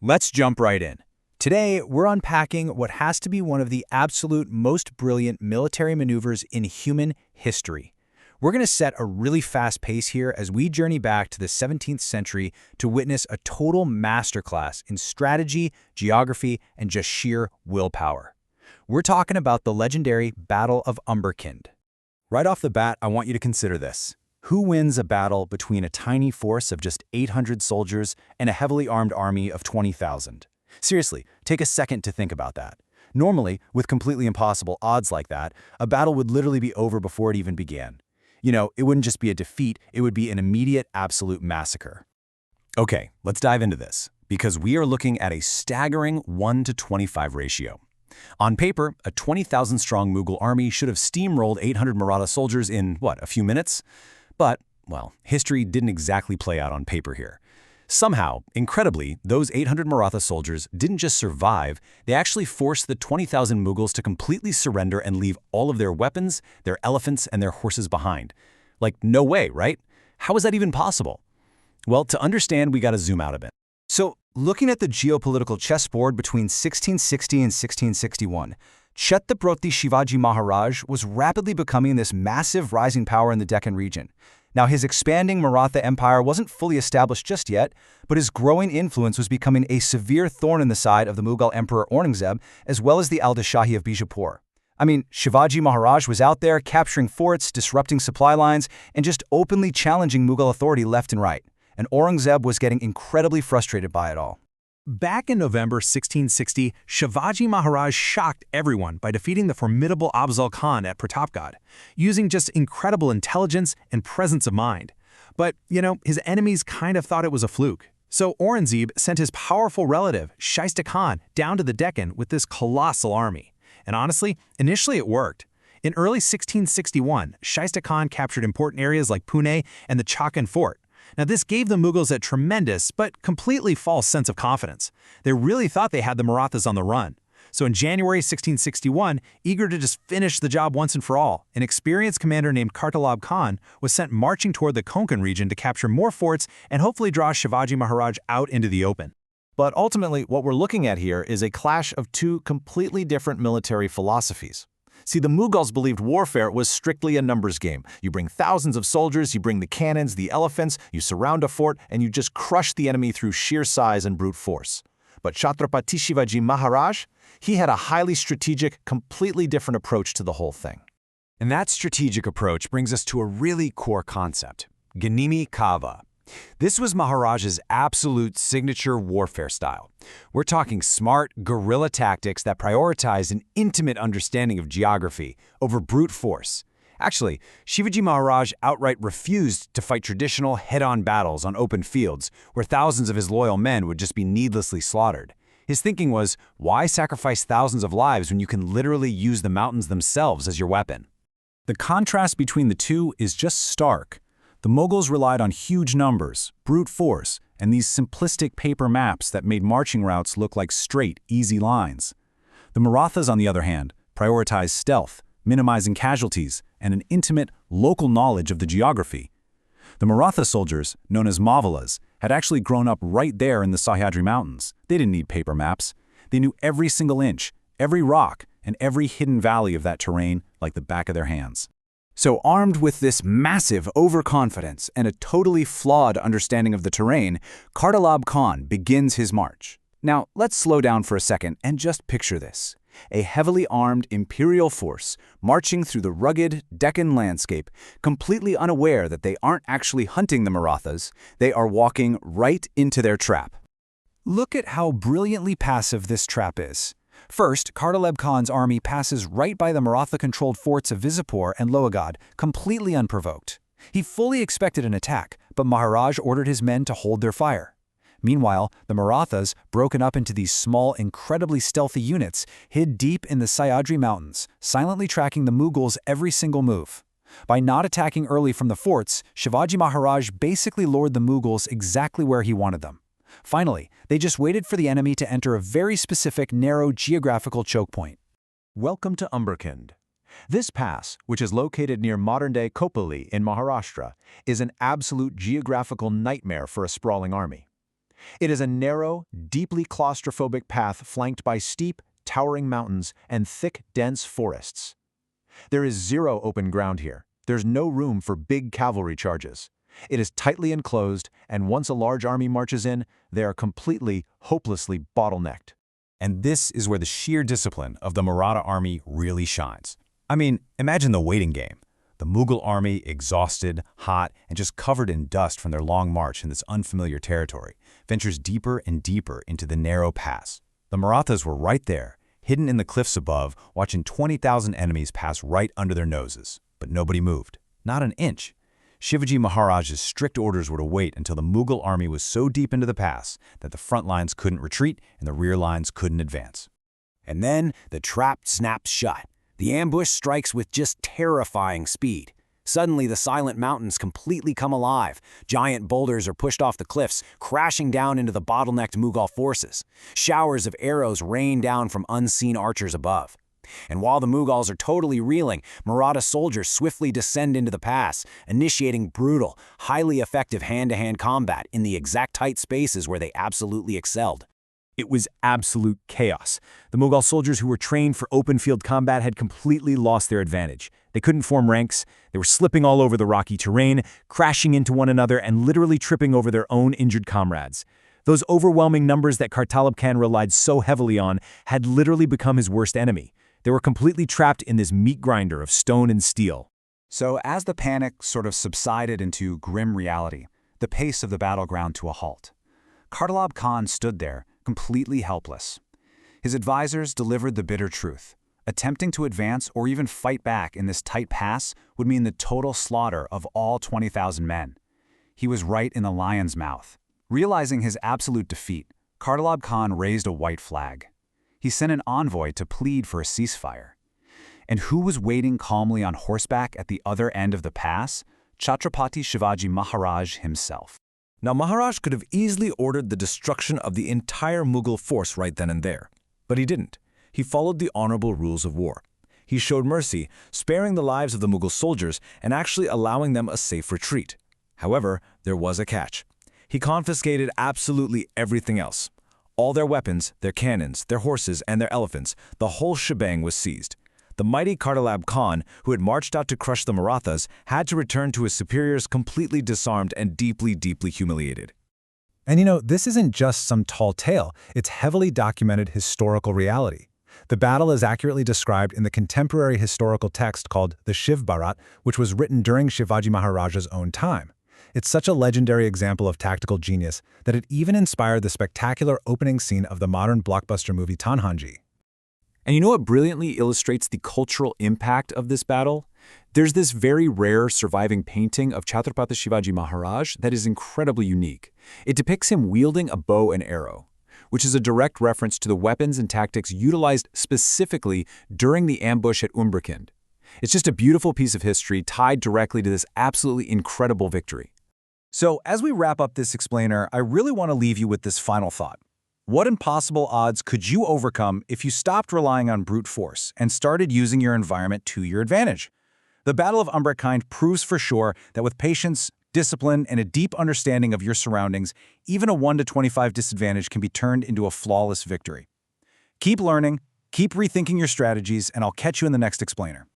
Let's jump right in. Today, we're unpacking what has to be one of the absolute most brilliant military maneuvers in human history. We're going to set a really fast pace here as we journey back to the 17th century to witness a total masterclass in strategy, geography, and just sheer willpower. We're talking about the legendary Battle of Umberkind. Right off the bat, I want you to consider this. Who wins a battle between a tiny force of just 800 soldiers and a heavily armed army of 20,000? Seriously, take a second to think about that. Normally, with completely impossible odds like that, a battle would literally be over before it even began. It wouldn't just be a defeat, it would be an immediate, absolute massacre. Okay, let's dive into this, because we are looking at a staggering 1-to-25 ratio. On paper, a 20,000-strong Mughal army should have steamrolled 800 Maratha soldiers in, a few minutes? But, history didn't exactly play out on paper here. Somehow, incredibly, those 800 Maratha soldiers didn't just survive, they actually forced the 20,000 Mughals to completely surrender and leave all of their weapons, their elephants, and their horses behind. No way, right? How is that even possible? Well, to understand, we gotta zoom out a bit. So, looking at the geopolitical chessboard between 1660 and 1661, Chhatrapati Shivaji Maharaj was rapidly becoming this massive rising power in the Deccan region. Now, his expanding Maratha empire wasn't fully established just yet, but his growing influence was becoming a severe thorn in the side of the Mughal Emperor Aurangzeb, as well as the Alda Shahi of Bijapur. Shivaji Maharaj was out there capturing forts, disrupting supply lines, and just openly challenging Mughal authority left and right. And Aurangzeb was getting incredibly frustrated by it all. Back in November 1660, Shivaji Maharaj shocked everyone by defeating the formidable Afzal Khan at Pratapgarh, using just incredible intelligence and presence of mind. But, his enemies kind of thought it was a fluke. So Aurangzeb sent his powerful relative, Shaista Khan, down to the Deccan with this colossal army. And honestly, initially it worked. In early 1661, Shaista Khan captured important areas like Pune and the Chakan Fort. Now, this gave the Mughals a tremendous but completely false sense of confidence. They really thought they had the Marathas on the run. So in January 1661, eager to just finish the job once and for all, an experienced commander named Kartalab Khan was sent marching toward the Konkan region to capture more forts and hopefully draw Shivaji Maharaj out into the open. But ultimately, what we're looking at here is a clash of two completely different military philosophies. See, the Mughals believed warfare was strictly a numbers game. You bring thousands of soldiers, you bring the cannons, the elephants, you surround a fort, and you just crush the enemy through sheer size and brute force. But Chhatrapati Shivaji Maharaj, he had a highly strategic, completely different approach to the whole thing. And that strategic approach brings us to a really core concept, Ganimi Kava. This was Maharaj's absolute signature warfare style. We're talking smart, guerrilla tactics that prioritize an intimate understanding of geography over brute force. Actually, Shivaji Maharaj outright refused to fight traditional head-on battles on open fields where thousands of his loyal men would just be needlessly slaughtered. His thinking was, why sacrifice thousands of lives when you can literally use the mountains themselves as your weapon? The contrast between the two is just stark. The Mughals relied on huge numbers, brute force, and these simplistic paper maps that made marching routes look like straight, easy lines. The Marathas, on the other hand, prioritized stealth, minimizing casualties, and an intimate, local knowledge of the geography. The Maratha soldiers, known as Mavalas, had actually grown up right there in the Sahyadri Mountains. They didn't need paper maps. They knew every single inch, every rock, and every hidden valley of that terrain like the back of their hands. So armed with this massive overconfidence and a totally flawed understanding of the terrain, Kartalab Khan begins his march. Now, let's slow down for a second and just picture this. A heavily armed imperial force marching through the rugged Deccan landscape, completely unaware that they aren't actually hunting the Marathas, they are walking right into their trap. Look at how brilliantly passive this trap is. First, Kartalab Khan's army passes right by the Maratha-controlled forts of Vizapur and Lohagadh, completely unprovoked. He fully expected an attack, but Maharaj ordered his men to hold their fire. Meanwhile, the Marathas, broken up into these small, incredibly stealthy units, hid deep in the Sahyadri Mountains, silently tracking the Mughals' every single move. By not attacking early from the forts, Shivaji Maharaj basically lured the Mughals exactly where he wanted them. Finally, they just waited for the enemy to enter a very specific, narrow geographical choke point. Welcome to Umberkind. This pass, which is located near modern-day Kopali in Maharashtra, is an absolute geographical nightmare for a sprawling army. It is a narrow, deeply claustrophobic path flanked by steep, towering mountains and thick, dense forests. There is zero open ground here. There's no room for big cavalry charges. It is tightly enclosed, and once a large army marches in, they are completely, hopelessly bottlenecked. And this is where the sheer discipline of the Maratha army really shines. I mean, imagine the waiting game. The Mughal army, exhausted, hot, and just covered in dust from their long march in this unfamiliar territory, ventures deeper and deeper into the narrow pass. The Marathas were right there, hidden in the cliffs above, watching 20,000 enemies pass right under their noses. But nobody moved. Not an inch. Shivaji Maharaj's strict orders were to wait until the Mughal army was so deep into the pass that the front lines couldn't retreat and the rear lines couldn't advance. And then the trap snaps shut. The ambush strikes with just terrifying speed. Suddenly, the silent mountains completely come alive. Giant boulders are pushed off the cliffs, crashing down into the bottlenecked Mughal forces. Showers of arrows rain down from unseen archers above. And while the Mughals are totally reeling, Maratha soldiers swiftly descend into the pass, initiating brutal, highly effective hand-to-hand combat in the exact tight spaces where they absolutely excelled. It was absolute chaos. The Mughal soldiers who were trained for open-field combat had completely lost their advantage. They couldn't form ranks, they were slipping all over the rocky terrain, crashing into one another and literally tripping over their own injured comrades. Those overwhelming numbers that Kartalab Khan relied so heavily on had literally become his worst enemy. They were completely trapped in this meat grinder of stone and steel. So as the panic sort of subsided into grim reality, the pace of the battleground to a halt, Kartalab Khan stood there, completely helpless. His advisors delivered the bitter truth. Attempting to advance or even fight back in this tight pass would mean the total slaughter of all 20,000 men. He was right in the lion's mouth. Realizing his absolute defeat, Kartalab Khan raised a white flag. He sent an envoy to plead for a ceasefire. And who was waiting calmly on horseback at the other end of the pass? Chhatrapati Shivaji Maharaj himself. Now, Maharaj could have easily ordered the destruction of the entire Mughal force right then and there. But he didn't. He followed the honorable rules of war. He showed mercy, sparing the lives of the Mughal soldiers and actually allowing them a safe retreat. However, there was a catch. He confiscated absolutely everything else. All their weapons, their cannons, their horses, and their elephants, the whole shebang was seized. The mighty Kartalab Khan, who had marched out to crush the Marathas, had to return to his superiors completely disarmed and deeply, deeply humiliated. And you know, this isn't just some tall tale, it's heavily documented historical reality. The battle is accurately described in the contemporary historical text called the Shiv Bharat, which was written during Shivaji Maharaj's own time. It's such a legendary example of tactical genius that it even inspired the spectacular opening scene of the modern blockbuster movie Tanhanji. And you know what brilliantly illustrates the cultural impact of this battle? There's this very rare surviving painting of Chhatrapati Shivaji Maharaj that is incredibly unique. It depicts him wielding a bow and arrow, which is a direct reference to the weapons and tactics utilized specifically during the ambush at Umberkind. It's just a beautiful piece of history tied directly to this absolutely incredible victory. So, as we wrap up this explainer, I really want to leave you with this final thought. What impossible odds could you overcome if you stopped relying on brute force and started using your environment to your advantage? The Battle of Umberkind proves for sure that with patience, discipline, and a deep understanding of your surroundings, even a 1-25 disadvantage can be turned into a flawless victory. Keep learning, keep rethinking your strategies, and I'll catch you in the next explainer.